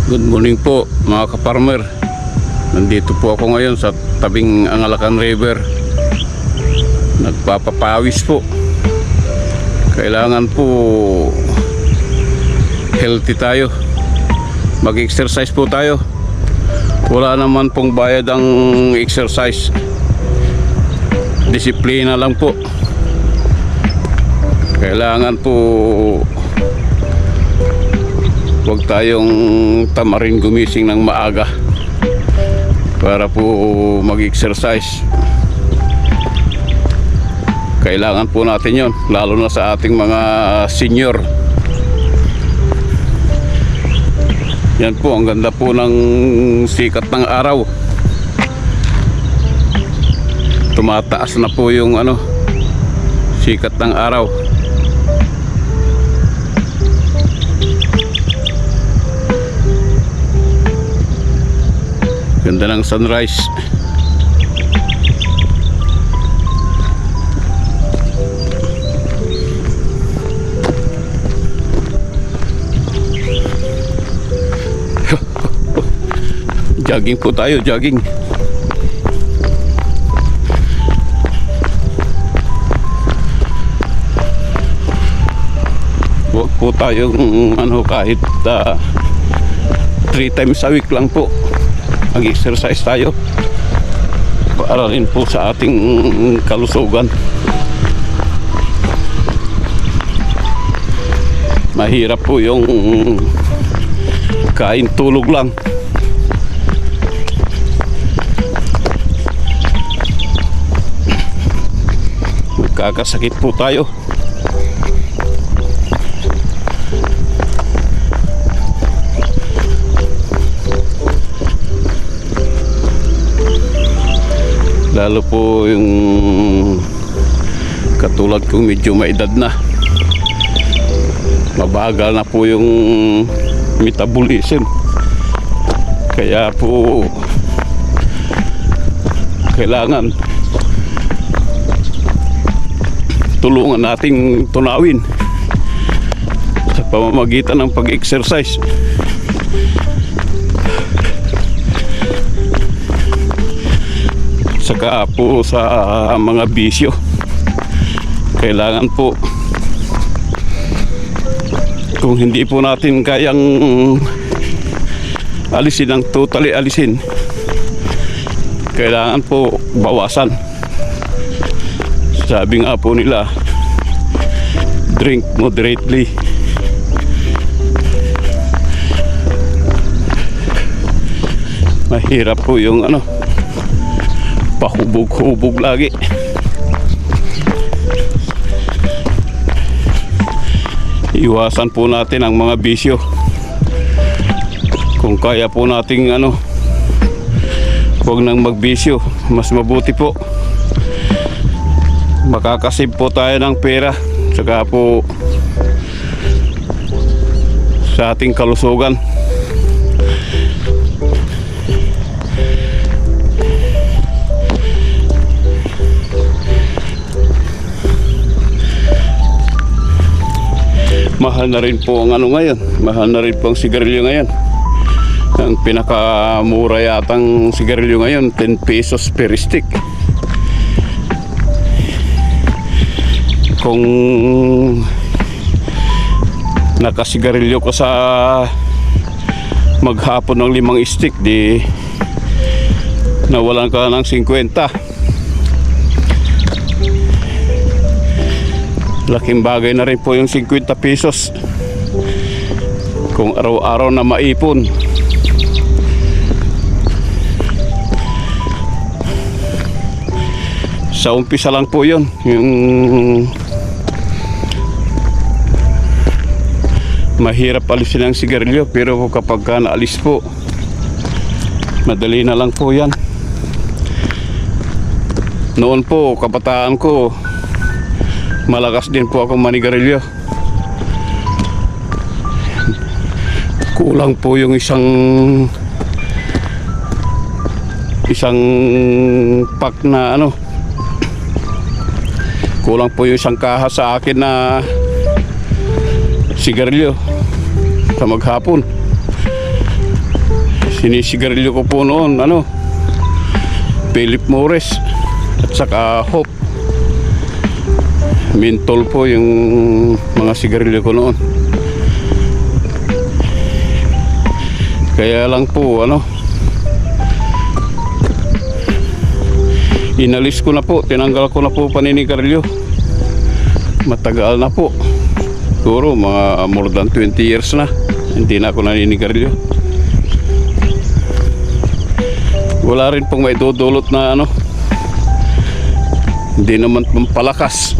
Good morning po mga kaparmer. Nandito po ako ngayon sa tabing Angalacan River. Nagpapapawis po. Kailangan po healthy tayo. Mag-exercise po tayo. Wala naman pong bayad ang exercise. Disiplina lang po. Kailangan po huwag tayong tamarin gumising ng maaga para po mag-exercise. Kailangan po natin yon, lalo na sa ating mga senior. Yan po, ang ganda po ng sikat ng araw. Tumataas na po yung sikat ng araw. Ganda ng sunrise. Jogging po tayo, jogging. Huwag po tayong kahit 3 times a week lang po mag-exercise tayo para rin po sa ating kalusugan. Mahirap po yung kain tulog lang. Magkakasakit po tayo. Lalo po yung katulad kong medyo maedad na, mabagal na po yung metabolism, kaya po kailangan tulungan nating tunawin sa pamamagitan ng pag-exercise. Saka po sa mga bisyo, kailangan po, kung hindi po natin kayang alisin ang totally alisin, kailangan po bawasan. Sabi nga po nila, drink moderately. Mahirap po yung pahubog-hubog lagi. Iwasan po natin ang mga bisyo. Kung kaya po nating huwag nang magbisyo, mas mabuti po. Makakasave po tayo ng pera, saka po sa ating kalusugan. Mahal na rin po ang ngayon. Mahal na rin po ang sigarilyo ngayon. Ang pinakamura yatang sigarilyo ngayon, 10 pesos per stick. Kung nakasigarilyo ko sa maghapon ng 5 stick, di nawalan ka ng 50. Laking bagay na rin po yung 50 pesos kung araw-araw na maipon. Sa umpisa lang po yun, yung mahirap alisin ang sigarilyo, pero kapag naalis po, madali na lang po yan. Noon po, kabataan ko, malakas din po ako manigarilyo. Kulang po yung isang pack na kulang po yung isang kaha sa akin na sigarilyo sa maghapon. Sinisigarilyo ko po noon, Philip Morris at saka Hope. Mentol po yung mga sigarilyo ko noon. Kaya lang po, inalis ko na po, tinanggal ko na po paninigarilyo. Matagal na po. Siguro mga more than 20 years na hindi na ako naninigarilyo. Wala rin pong may dudulot na hindi naman pampalakas.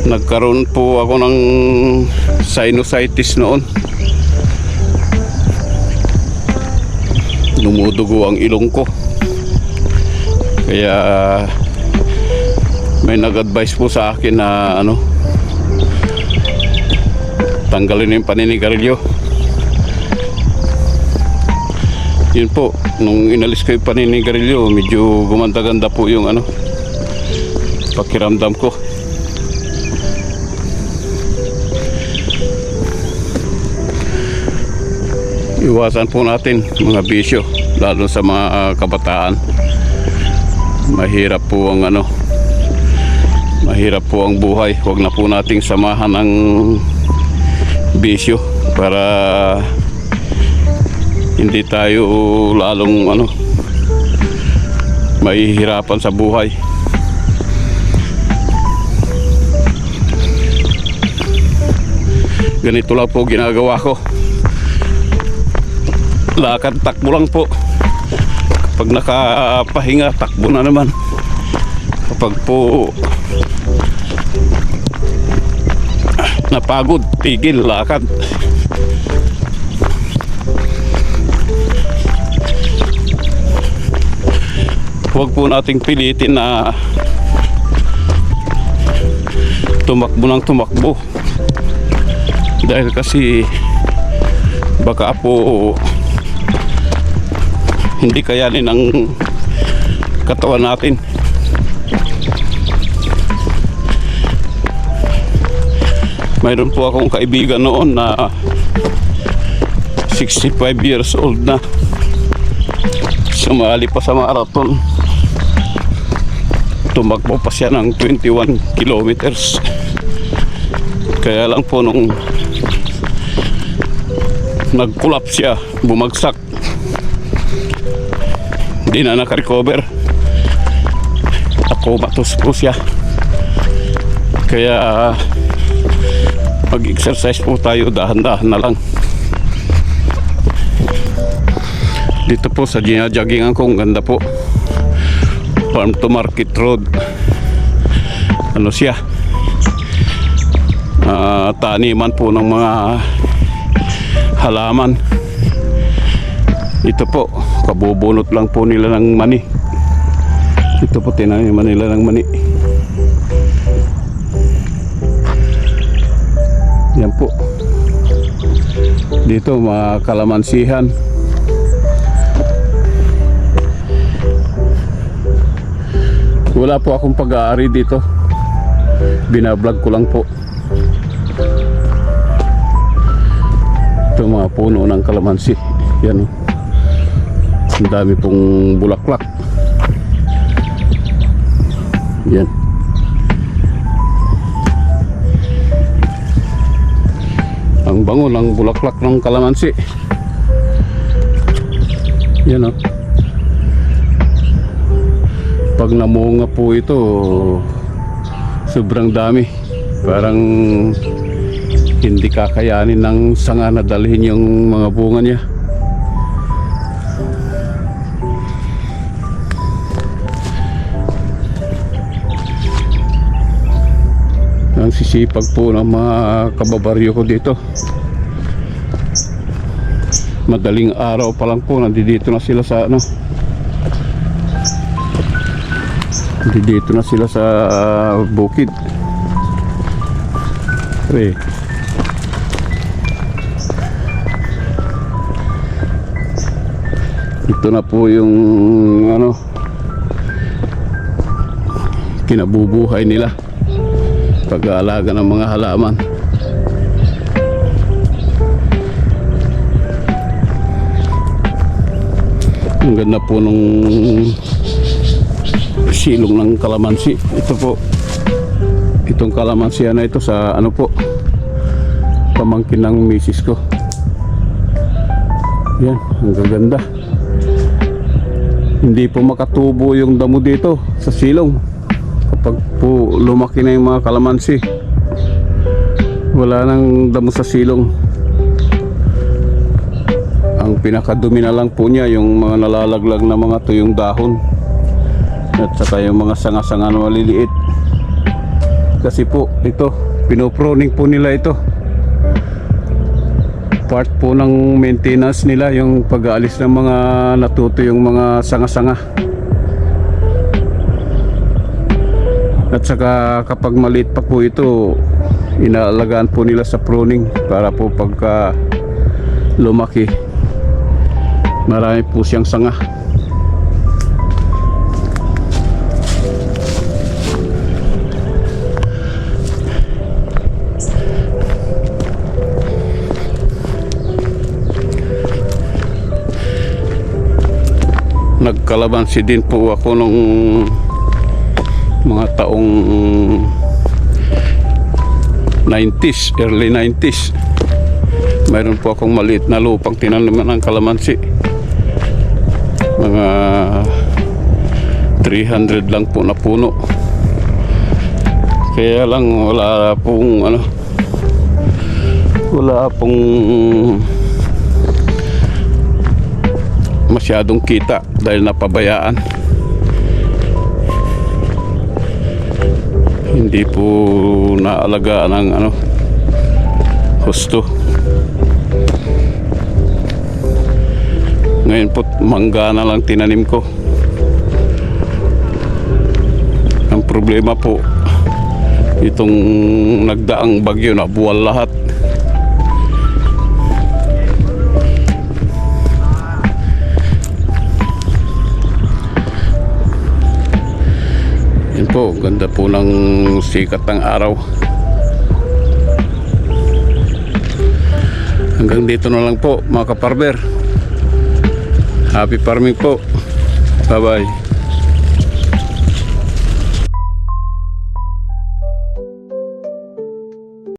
Nagkaroon po ako ng sinusitis noon. Dumudugo ang ilong ko. Kaya may nag-advise po sa akin na tanggalin yung paninigarilyo. Yun po, nung inalis ko yung paninigarilyo, medyo gumanda-ganda po yung pakiramdam ko. Iwasan po natin mga bisyo, lalo sa mga kabataan. Mahirap po ang mahirap po ang buhay. Huwag na po nating samahan ng bisyo para hindi tayo lalong mahihirapan sa buhay. Ganito lang po ginagawa ko. Lakad, takbo lang po. Kapag nakapahinga, takbo na naman. Kapag po napagod, tigil, lakad. Huwag po nating pilitin na tumakbo ng tumakbo. Dahil kasi baka po hindi kayanin ang katawan natin. Mayroon po akong kaibigan noon na 65 years old na, sumali pa sa marathon. Tumakbo pa siya ng 21 kilometers. Kaya lang po nung nag-collapse siya, bumagsak, hindi na nakarecover. Comatose po siya. Kaya mag-exercise po tayo, dahan-dahan na lang. Dito po sa ginajaggingan ko, ang ganda po. Farm to Market Road. Siya? Taniman po ng mga halaman. Ito po, kabubunot lang po nila ng mani. Ito po, tinaniman nila ng mani. Yan po. Dito, mga kalamansihan. Wala po akong pag-aari dito. Binablog ko lang po. Ito mga puno ng kalamansi. Yan, ang dami pong bulaklak. Yan. Ang bango ng bulaklak ng kalamansi. Yan, pag namunga po ito, sobrang dami. Parang hindi kakayanin ng sanga na dalhin yung mga bunga niya. Ang sisipag po ng mga kababaryo ko dito. Madaling araw pa lang po, nandito na sila sa dito na sila sa bukid. Ito na po yung kinabubuhay nila, pag-aalaga ng mga halaman. Ang ganda po nung silong ng kalamansi. Ito po, itong kalamansi na ito sa ano po, pamangkin ng misis ko. Yan, ang gaganda. Hindi po makatubo yung damo dito sa silong kapag po lumaki na yung mga kalamansi. Wala nang damo sa silong. Ang pinakadumi na lang po niya yung mga nalalaglag na mga tuyong dahon at saka yung mga sanga-sanga na maliliit. Kasi po ito, pinoproning po nila ito. Part po ng maintenance nila yung pag-aalis ng mga natuto yung mga sanga-sanga. At saka kapag maliit pa po ito, inaalagaan po nila sa pruning para po pagka lumaki, marami po siyang sanga. Nagkalamansi din po ako nung mga taong 90s, early 90s. Mayroon po akong maliit na lupang tinaniman ng kalamansi. Mga 300 lang po na puno. Kaya lang wala pong ano, wala pong masyadong kita dahil napabayaan. Hindi po naalagaan ng ano, husto. Ngayon po mangga na lang tinanim ko. Ang problema po, itong nagdaang bagyo na buwal lahat. Yan po, ganda po ng sikat ng araw. Hanggang dito na lang po mga kaparber. Happy farming po. Bye bye.